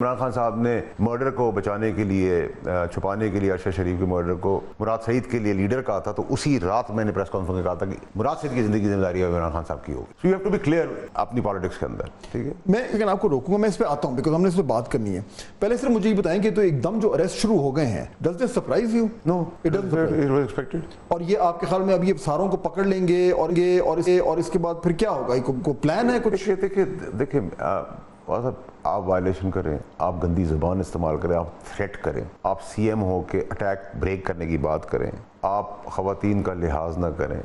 عمران خان صاحب نے مرڈر کو بچانے کے لیے چھپانے کے لیے ارشد شریف کے مرڈر کو مراد سعید کے لیے لیڈر کہا تھا، تو اسی رات میں نے پریس کانفرنس میں کہا تھا کہ مراد سعید کی زندگی کی ذمہ داری عمران خان صاحب کی ہوگی. So you have to be clear اپنی پالیٹکس کے اندر. ٹھیک ہے، میں لیکن آپ کو روکوں گا، میں اس پہ آتا ہوں بیکاز ہم نے اس پہ بات کرنی ہے. پہلے صرف مجھے یہ بتائیں کہ تو ایک دم جو اریسٹ شروع ہو گئے ہیں، does this surprise you? No it was expected. اور یہ آپ کے خیال میں اب یہ ساروں کو پکڑ لیں گے اور اس کے بعد پھر کیا ہوگا؟ کوئی پلان ہے کچھ؟ دیکھیں آپ وائلیشن کریں، آپ گندی زبان استعمال کریں، آپ تھریٹ کریں، آپ سی ایم ہو کے اٹیک بریک کرنے کی بات کریں، آپ خواتین کا لحاظ نہ کریں،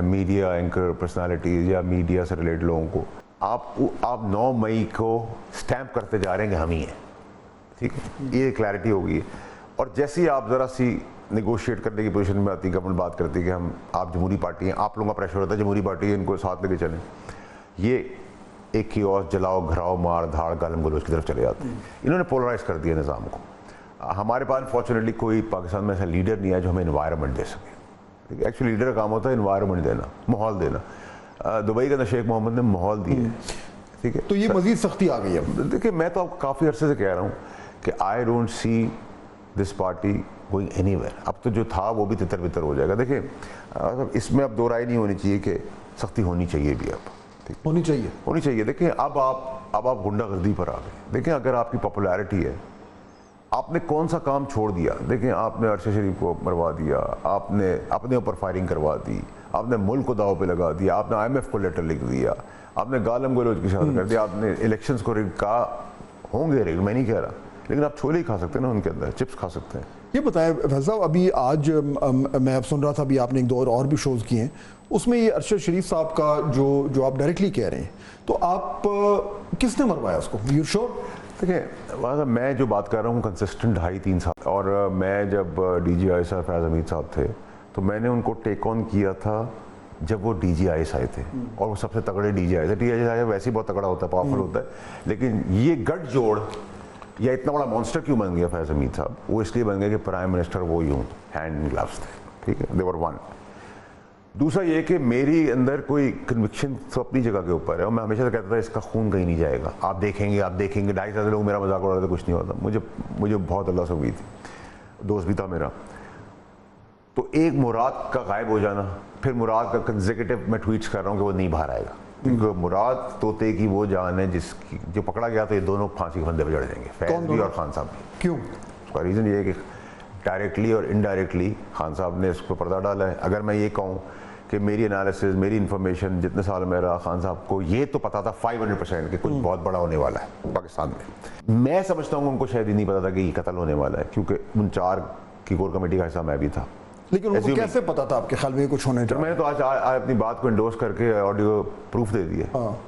میڈیا اینکر پرسنالٹیز یا میڈیا سے ریلیٹڈ لوگوں کو آپ 9 مئی کو سٹیمپ کرتے جا رہے ہیں کہ ہم ہی ہیں. ٹھیک ہے، یہ کلیئرٹی ہوگی ہے. اور جیسے ہی آپ ذرا سی نیگوشیٹ کرنے کی پوزیشن میں آتی ہے، گورنمنٹ بات کرتی ہے کہ آپ جمہوری پارٹی ہیں، آپ لوگوں کا پریشر ہوتا ہے جمہوری پارٹی ہے، ان کو ساتھ لے کے چلیں. یہ ایک کیوس، جلاؤ گھراؤ مار دھاڑ گالم گلوچ کی طرف چلے جاتے ہیں. انہوں نے پولرائز کر دیا نظام کو. ہمارے پاس انفارچونیٹلی کوئی پاکستان میں ایسا لیڈر نہیں ہے جو ہمیں انوائرمنٹ دے سکے. ٹھیک ہے، ایکچولی لیڈر کا کام ہوتا ہے انوائرمنٹ دینا، ماحول دینا. دبئی کا شیخ محمد نے ماحول دیا. ٹھیک ہے، تو یہ مزید سختی آ گئی ہے. دیکھیں میں تو کافی عرصے سے کہہ رہا ہوں کہ I don't see this party going any where. اب تو جو تھا وہ بھی تتر بتر ہو جائے گا. دیکھیں اس میں اب دو رائے نہیں ہونی چاہیے کہ سختی ہونی چاہیے بھی، اب ہونی چاہیے. دیکھیں اب آپ غنڈہ گردی پر آ گئے. دیکھیں اگر آپ کی پاپولیرٹی ہے، آپ نے کون سا کام چھوڑ دیا؟ دیکھیں آپ نے ارشد شریف کو مروا دیا، آپ نے اپنے اوپر فائرنگ کروا دی، آپ نے ملک کو داؤ پہ لگا دیا، آپ نے IMF کو لیٹر لکھ دیا، آپ نے گالم گلوچ کی شاد کر دیا، آپ نے الیکشنز کو کہا ہوں گے ریگ، میں نہیں کہہ رہا، لیکن آپ چھولے ہی کھا سکتے ہیں نا، ان کے اندر چپس کھا سکتے ہیں. یہ بتائیں فیض صاحب، ابھی آج میں اب سن رہا تھا، ابھی آپ نے ایک دو اور بھی شوز کیے ہیں، اس میں یہ ارشد شریف صاحب کا جو آپ ڈائریکٹلی کہہ رہے ہیں، تو آپ کس نے مروایا اس کو؟ یو شور؟ دیکھیں میں جو بات کر رہا ہوں کنسسٹنٹ 2.5-3 سال، اور میں جب DGIS فیاض حمید صاحب تھے تو میں نے ان کو ٹیک آن کیا تھا جب وہ DGIS آئے تھے، اور وہ سب سے تگڑے DGIS. DGIS ویسے ہی بہت تگڑا ہوتا ہے، پاورفل ہوتا ہے، لیکن یہ گٹھ جوڑ یا اتنا بڑا مانسٹر کیوں بن گیا فیاض حمید صاحب؟ وہ اس لیے بن گیا کہ پرائم منسٹر وہ یوں ہینڈ گلوز تھے. ٹھیک ہے، دے ور ون. دوسرا یہ کہ میری اندر کوئی کنوکشن تو اپنی جگہ کے اوپر ہے، اور میں ہمیشہ سے کہتا تھا اس کا خون کہیں نہیں جائے گا. آپ دیکھیں گے 2.5 سال لوگ میرا مذاق اڑا رہے تھے، کچھ نہیں ہوتا. مجھے بہت اللہ سے امید تھی، دوست بھی تھا میرا. تو ایک مراد کا غائب ہو جانا، پھر مراد کا کنزیکٹیو میں ٹویٹس کر رہا ہوں کہ وہ نہیں باہر آئے گا، کیونکہ مراد طوطے کی وہ جان ہے جو پکڑا گیا تو یہ دونوں پھانسی کے پھندے پہ چڑھ جائیں گے، فیض بھی اور خان صاحب بھی. کیوں؟ اس کا ریزن یہ ہے کہ ڈائریکٹلی اور انڈائریکٹلی خان صاحب نے اس کو پردہ ڈالا ہے. اگر میں یہ کہوں کہ میری انالیسز، میری انفارمیشن جتنے سال میں رہا، خان صاحب کو یہ تو پتا تھا 500% کہ کچھ بہت بڑا ہونے والا ہے پاکستان میں. میں سمجھتا ہوں ان کو شاید ہی نہیں پتا تھا کہ یہ قتل ہونے والا ہے، کیونکہ ان 4 کی کور کمیٹی کا حصہ میں بھی تھا. لیکن ان کو کیسے پتا تھا آپ کے خیال میں کچھ ہونے چاہیے؟ میں نے تو آج اپنی بات کو انڈورس کر کے آڈیو پروف دے دیا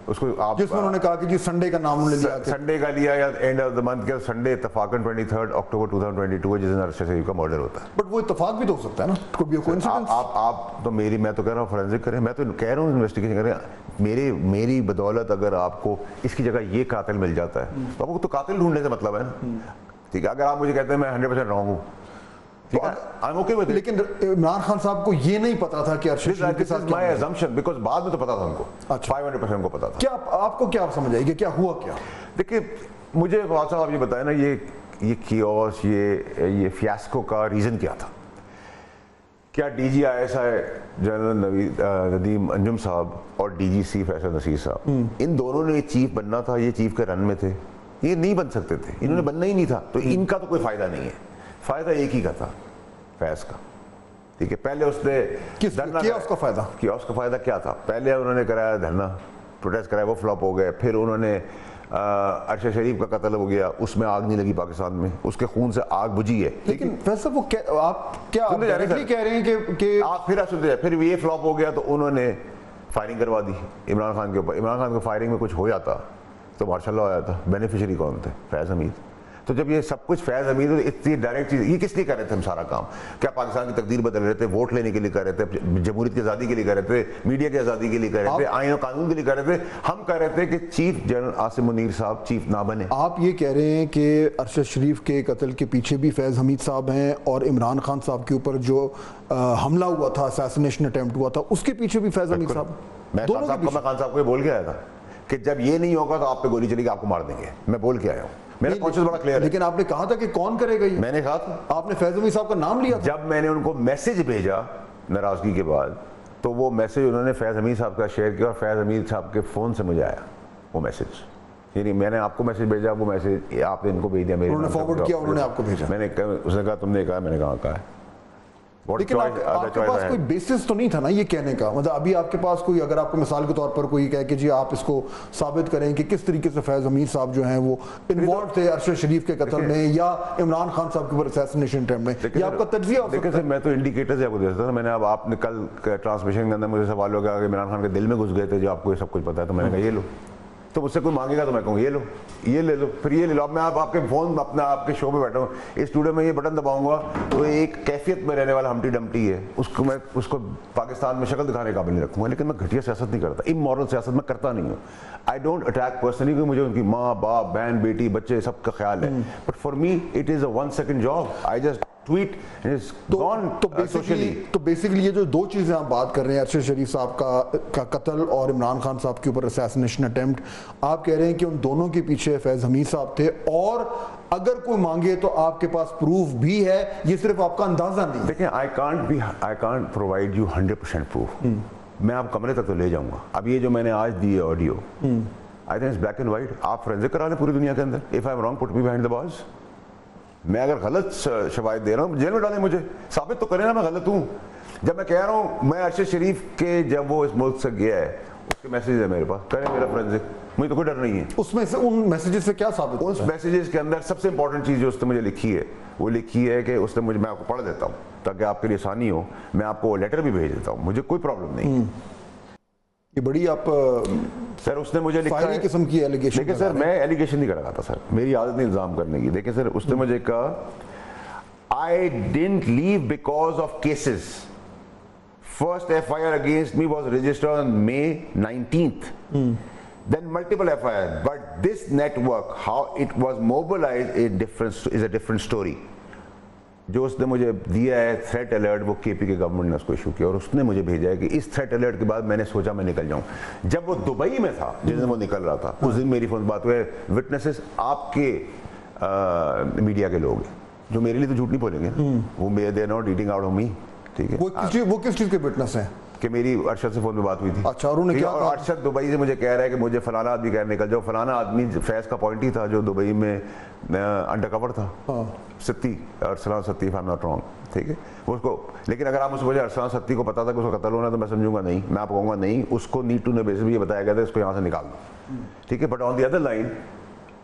اس کو. آپ جس میں انہوں نے کہا کہ جی سنڈے کا نام انہوں نے لیا، سنڈے کا لیا یا اینڈ آف دا منتھ کا سنڈے اتفاقاً 23 اکتوبر 2022 ہے جس دن ارشد شریف کا مرڈر ہوتا ہے. بٹ وہ اتفاق بھی تو ہو سکتا ہے نا، کوئی بھی کوئنسیڈنس. آپ تو میں تو کہہ رہا ہوں فورینسک کریں، میں تو کہہ رہا ہوں انویسٹیگیشن کریں. میری بدولت اگر آپ کو اس کی جگہ یہ قاتل مل جاتا ہے تو آپ کو تو قاتل ڈھونڈنے سے مطلب ہے نا. ٹھیک ہے، اگر آپ مجھے کہتے ہیں میں 100% رانگ ہوں، لیکن عمران خان صاحب کو یہ نہیں پتا تھا کہ ارشد شریف کے ساتھ my assumption because بعد میں تو پتا تھا ان کو، 500% کو پتا تھا. کیا آپ کو کیا سمجھ آئی کہ کیا ہوا کیا؟ دیکھیں مجھے فواد صاحب آپ یہ بتائیں نا، یہ کیوس، یہ فیاسکو کا ریزن کیا تھا؟ کیا DGIS جنرل ندیم انجم صاحب اور DGC فیصل نصیر صاحب، ان دونوں نے چیف بننا تھا، یہ چیف کے رن میں تھے، یہ نہیں بن سکتے تھے، انہوں نے بننا ہی نہیں تھا. تو ان کا تو کوئی فائدہ نہیں ہے، فائدہ ایک ہی کا تھا، فیض کا. ٹھیک ہے، پہلے اس نے کیا اس کا فائدہ کیا تھا؟ پہلے انہوں نے کرایا دھرنا، پروٹیسٹ کرایا، وہ فلاپ ہو گئے. پھر انہوں نے ارشد شریف کا قتل ہو گیا، اس میں آگ نہیں لگی پاکستان میں، اس کے خون سے آگ بجھی ہے. لیکن ویسے وہ آپ کیا ڈائریکٹلی کہہ رہے ہیں کہ آپ پھر یہ فلاپ ہو گیا تو انہوں نے فائرنگ کروا دی عمران خان کے اوپر. عمران خان کو فائرنگ میں کچھ ہو جاتا تو ماشاء اللہ ہو جاتا. بینیفیشری کون تھے؟ فیض حمید. تو جب یہ سب کچھ فیض حمید اتنی ڈائریکٹ چیز، یہ کس لیے کر رہے تھے ہم سارا کام؟ کیا پاکستان کی تقدیر بدل رہے تھے؟ ووٹ لینے کے لیے کر رہے تھے؟ جمہوریت کی آزادی کے لیے کر رہے تھے؟ میڈیا کی آزادی کے لیے کر رہے تھے؟ آئین و قانون کے لیے کر رہے تھے؟ ہم کہہ رہے تھے کہ چیف جنرل عاصم منیر صاحب چیف نہ بنے. آپ یہ کہہ رہے ہیں کہ ارشد شریف کے قتل کے پیچھے بھی فیض حمید صاحب ہیں، اور عمران خان صاحب کے اوپر جو حملہ ہوا تھا، اسیسینیشن اٹیمپٹ ہوا تھا، اس کے پیچھے بھی فیض حمید صاحب؟ میں خان صاحب کو بول کے آیا تھا کہ جب یہ نہیں ہوگا تو آپ پہ گولی چلے گی، آپ کو مار دیں گے. میں بول کے آیا ہوں. میرا کانشیس بڑا کلیئر ہے. لیکن آپ نے کہا تھا کہ کون کرے گا یہ؟ میں نے کہا تھا, آپ نے فیض حمید صاحب کا نام لیا تھا. جب میں نے ان کو میسج بھیجا ناراضگی کے بعد, تو وہ میسج انہوں نے فیض حمید صاحب کا شیئر کیا, اور فیض حمید صاحب کے فون سے مجھے آیا وہ میسج. یعنی میں نے آپ کو میسج بھیجا, وہ میسج آپ نے ان کو بھیج دیا, انہوں نے فارورڈ کیا, انہوں نے آپ کو بھیجا. میں نے اس نے کہا تم نے کہا, میں نے کہا ہے. لیکن آپ کے پاس کوئی بیسس تو نہیں تھا نا یہ کہنے کا, مطلب ابھی آپ کے پاس کوئی, اگر آپ کو مثال کے طور پر کوئی کہے کہ جی آپ اس کو ثابت کریں کہ کس طریقے سے فیض حمید صاحب جو ہیں وہ انوالو تھے ارشد شریف کے قتل میں یا عمران خان صاحب کے اوپر اسیسینیشن اٹیمپٹ میں, یا آپ کا تجزیہ ہو سکتا ہے. میں تو انڈیکیٹرز آپ کو دیتا تھا. میں نے اب آپ نے کل ٹرانسمیشن کے اندر مجھے سوال ہو گیا کہ عمران خان کے دل میں گھس گئے تھے جو آپ کو یہ سب کچھ پتا ہے, تو میں نے کہا یہ لو. تو مجھ سے کوئی مانگے گا تو میں کہوں یہ لو, یہ لے لو, پھر یہ لے لو. اب میں آپ کے فون اپنا آپ کے شو پہ بیٹھا ہوں, اس اسٹوڈیو میں یہ بٹن دباؤں گا تو ایک کیفیت میں رہنے والا ہمٹی ڈمٹی ہے, اس کو پاکستان میں شکل دکھانے قابل نہیں رکھوں گا. لیکن میں گھٹیا سیاست نہیں کرتا, امورل سیاست میں کرتا نہیں ہوں. آئی ڈونٹ اٹیک پرسنلی, کہ مجھے ان کی ماں باپ بہن بیٹی بچے سب کا خیال ہے, but for me it is a 1 second job. I just tweet تو بیسیکلی یہ جو دو چیزیں آپ بات کر رہے ہیں, ارشد شریف صاحب کا قتل اور عمران خان صاحب کے اوپر اسیسینیشن اٹیمپٹ, آپ کہہ رہے ہیں کہ ان دونوں کے پیچھے فیض حمید صاحب تھے, اور اگر کوئی مانگے تو آپ کے پاس پروف بھی ہے, یہ صرف آپ کا اندازہ نہیں. دیکھیں, I can't provide you 100% proof. میں آپ کمرے تک تو لے جاؤں گا. اب یہ جو میں نے آج دی ہے audio, I think it's black and white. آپ فرینزک کرا لیں پوری دنیا کے اندر. If I'm wrong, put me behind the bars. میں اگر غلط شواہد دے رہا ہوں, جیل میں ڈالیں مجھے, ثابت تو کریں نا میں غلط ہوں. جب میں کہہ رہا ہوں میں ارشد شریف کے جب وہ اس ملک سے گیا ہے اس کے میسیج ہے میرے پاس, کریں میرا فرینزک, مجھے تو کوئی ڈر نہیں ہے. اس میں سے ان میسیجز سے کیا ثابت؟ اس میسیجز کے اندر سب سے امپورٹنٹ چیز جو اس نے مجھے لکھی ہے, وہ لکھی ہے کہ اس نے مجھے, میں آپ کو پڑھ دیتا ہوں تاکہ آپ کے لیے آسانی ہو, میں آپ کو لیٹر بھی بھیج دیتا ہوں, مجھے کوئی پرابلم نہیں. یہ بڑی آپ سر اس نے مجھے لکھا ہے قسم کی ایلیگیشن. دیکھیں سر, میں ایلیگیشن نہیں کر رہا تھا سر, میری عادت نہیں الزام کرنے کی. دیکھیں سر, اس نے مجھے کہا I didn't leave because of cases. First FIR against me was registered on May 19th. Then multiple FIR. But this network, how it was mobilized is a different story. جو اس نے مجھے دیا ہے تھریٹ الرٹ, وہ کے پی کے government نے اس کو ایشو کیا, اور اس نے مجھے بھیجا ہے کہ اس تھریٹ الرٹ کے بعد میں نے سوچا میں نکل جاؤں. جب وہ دبئی میں تھا جس دن وہ نکل رہا تھا, اس دن میری فون بات ہوئے, وٹنسز آپ کے میڈیا کے لوگ ہیں جو میرے لیے تو جھوٹ نہیں بولیں گے, وہ they are not eating out of me. ٹھیک ہے, وہ کس چیز کے وٹنس ہیں؟ کہ میری ارشد سے فون پہ بات ہوئی تھی. اچھا, اور انہوں نے کیا کہا؟ ارشد دبئی سے مجھے کہہ رہا ہے کہ مجھے فلانا آدمی کہہ نکل جاؤ. فلانا آدمی فیض کا پوائنٹ ہی تھا جو دبئی میں انڈر کور تھا, ستی, ارسلان ستی, if I'm not wrong. ٹھیک ہے, وہ اس کو, لیکن اگر آپ مجھے مجھے ارسلان ستی کو پتا تھا کہ اس کو قتل ہونا ہے تو میں سمجھوں گا نہیں, میں آپ کو کہوں گا نہیں, اس کو نیڈ ٹو نو بیسس بھی یہ بتایا گیا تھا اس کو یہاں سے نکال دو. ٹھیک ہے, but on the other line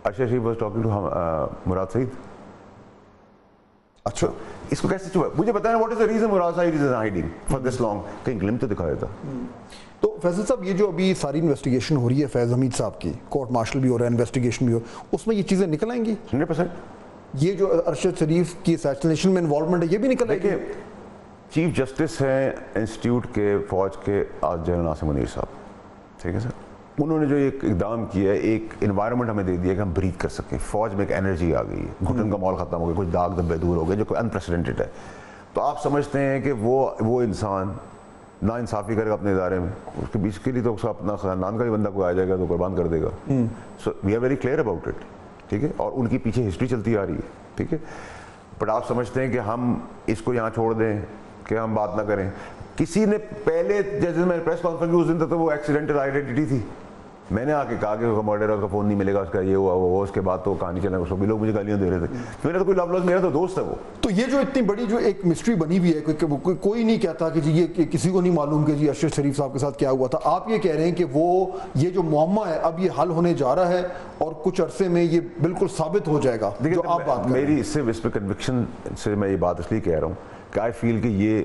Arshad Sharif was talking to Murad Saeed. اچھا, اس کو کیسے چھپا, مجھے بتائیں what is the reason Murad Saeed is hiding for this long, کہیں گلم تو دکھا دیتا. تو فیصل صاحب, یہ جو ابھی ساری انویسٹیگیشن ہو رہی ہے فیض حمید صاحب کی, کورٹ مارشل بھی ہو رہا ہے, انویسٹیگیشن بھی ہو, اس میں یہ چیزیں نکل آئیں گی 100%. یہ جو ارشد شریف کی اسیسینیشن میں انوالومنٹ ہے یہ بھی نکل آئے گی. چیف جسٹس ہیں انسٹیٹیوٹ کے فوج کے جنرل ناصر منیر صاحب. ٹھیک ہے سر, انہوں نے جو ایک اقدام کیا ہے, ایک انوائرمنٹ ہمیں دے دیا کہ ہم بریتھ کر سکیں. فوج میں ایک انرجی آ گئی ہے, گھٹن کا مول ختم ہو گیا, کچھ داغ دھبے دور ہو گئے جو کوئی انپریسیڈنٹڈ ہے. تو آپ سمجھتے ہیں کہ وہ انسان نا انصافی کرے گا اپنے ادارے میں, اس کے بیچ کے لیے تو اس کا اپنا خاندان کا بھی بندہ کوئی آ جائے گا تو قربان کر دے گا. So we are very clear about it. ٹھیک ہے, اور ان کی پیچھے ہسٹری چلتی آ رہی ہے. ٹھیک ہے, بٹ آپ سمجھتے ہیں کہ ہم اس کو یہاں چھوڑ دیں کہ ہم بات نہ کریں. کسی نے پہلے جیسے میں پریس کانفرنس میں اس دن تک تو وہ ایکسیڈنٹل آئیڈینٹی تھی, میں نے آ کے کہا کہ اس کا مرڈر, اس کا فون نہیں ملے گا, اس کا یہ ہوا وہ, اس کے بعد تو کہانی چلے, اس کو بھی لوگ مجھے گالیاں دے رہے تھے. میرا تو کوئی لو لاس, میرا تو دوست ہے وہ. تو یہ جو اتنی بڑی جو ایک مسٹری بنی ہوئی ہے, کوئی نہیں کہتا کہ جی یہ کسی کو نہیں معلوم کہ جی ارشد شریف صاحب کے ساتھ کیا ہوا تھا. آپ یہ کہہ رہے ہیں کہ وہ یہ جو معمہ ہے اب یہ حل ہونے جا رہا ہے اور کچھ عرصے میں یہ بالکل ثابت ہو جائے گا جو آپ بات کر رہے ہیں. میری اس پہ کنوکشن سے میں یہ بات اس لیے کہہ رہا ہوں کہ آئی فیل کہ یہ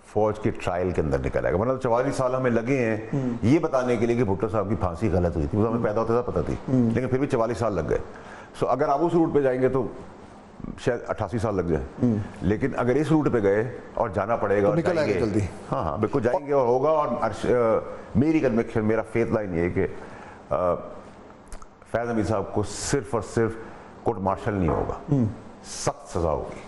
فوج کے ٹرائل کے اندر نکل آئے گا. مطلب 44 سال ہمیں لگے ہیں یہ بتانے کے لیے کہ بھٹو صاحب کی پھانسی غلط ہوئی تھی, وہ ہمیں پیدا ہوتا تھا پتہ تھی, لیکن پھر بھی 44 سال لگ گئے. سو اگر آپ اس روٹ پہ جائیں گے تو شاید 88 سال لگ جائے, لیکن اگر اس روٹ پہ گئے اور جانا پڑے گا, نکل آئے گا جلدی. ہاں بالکل جائیں گے اور ہوگا. اور میری کنوکشن, میرا فیتھ لائن یہ ہے کہ فیض حمید صاحب کو صرف اور صرف کورٹ مارشل نہیں ہوگا, سخت سزا ہوگی.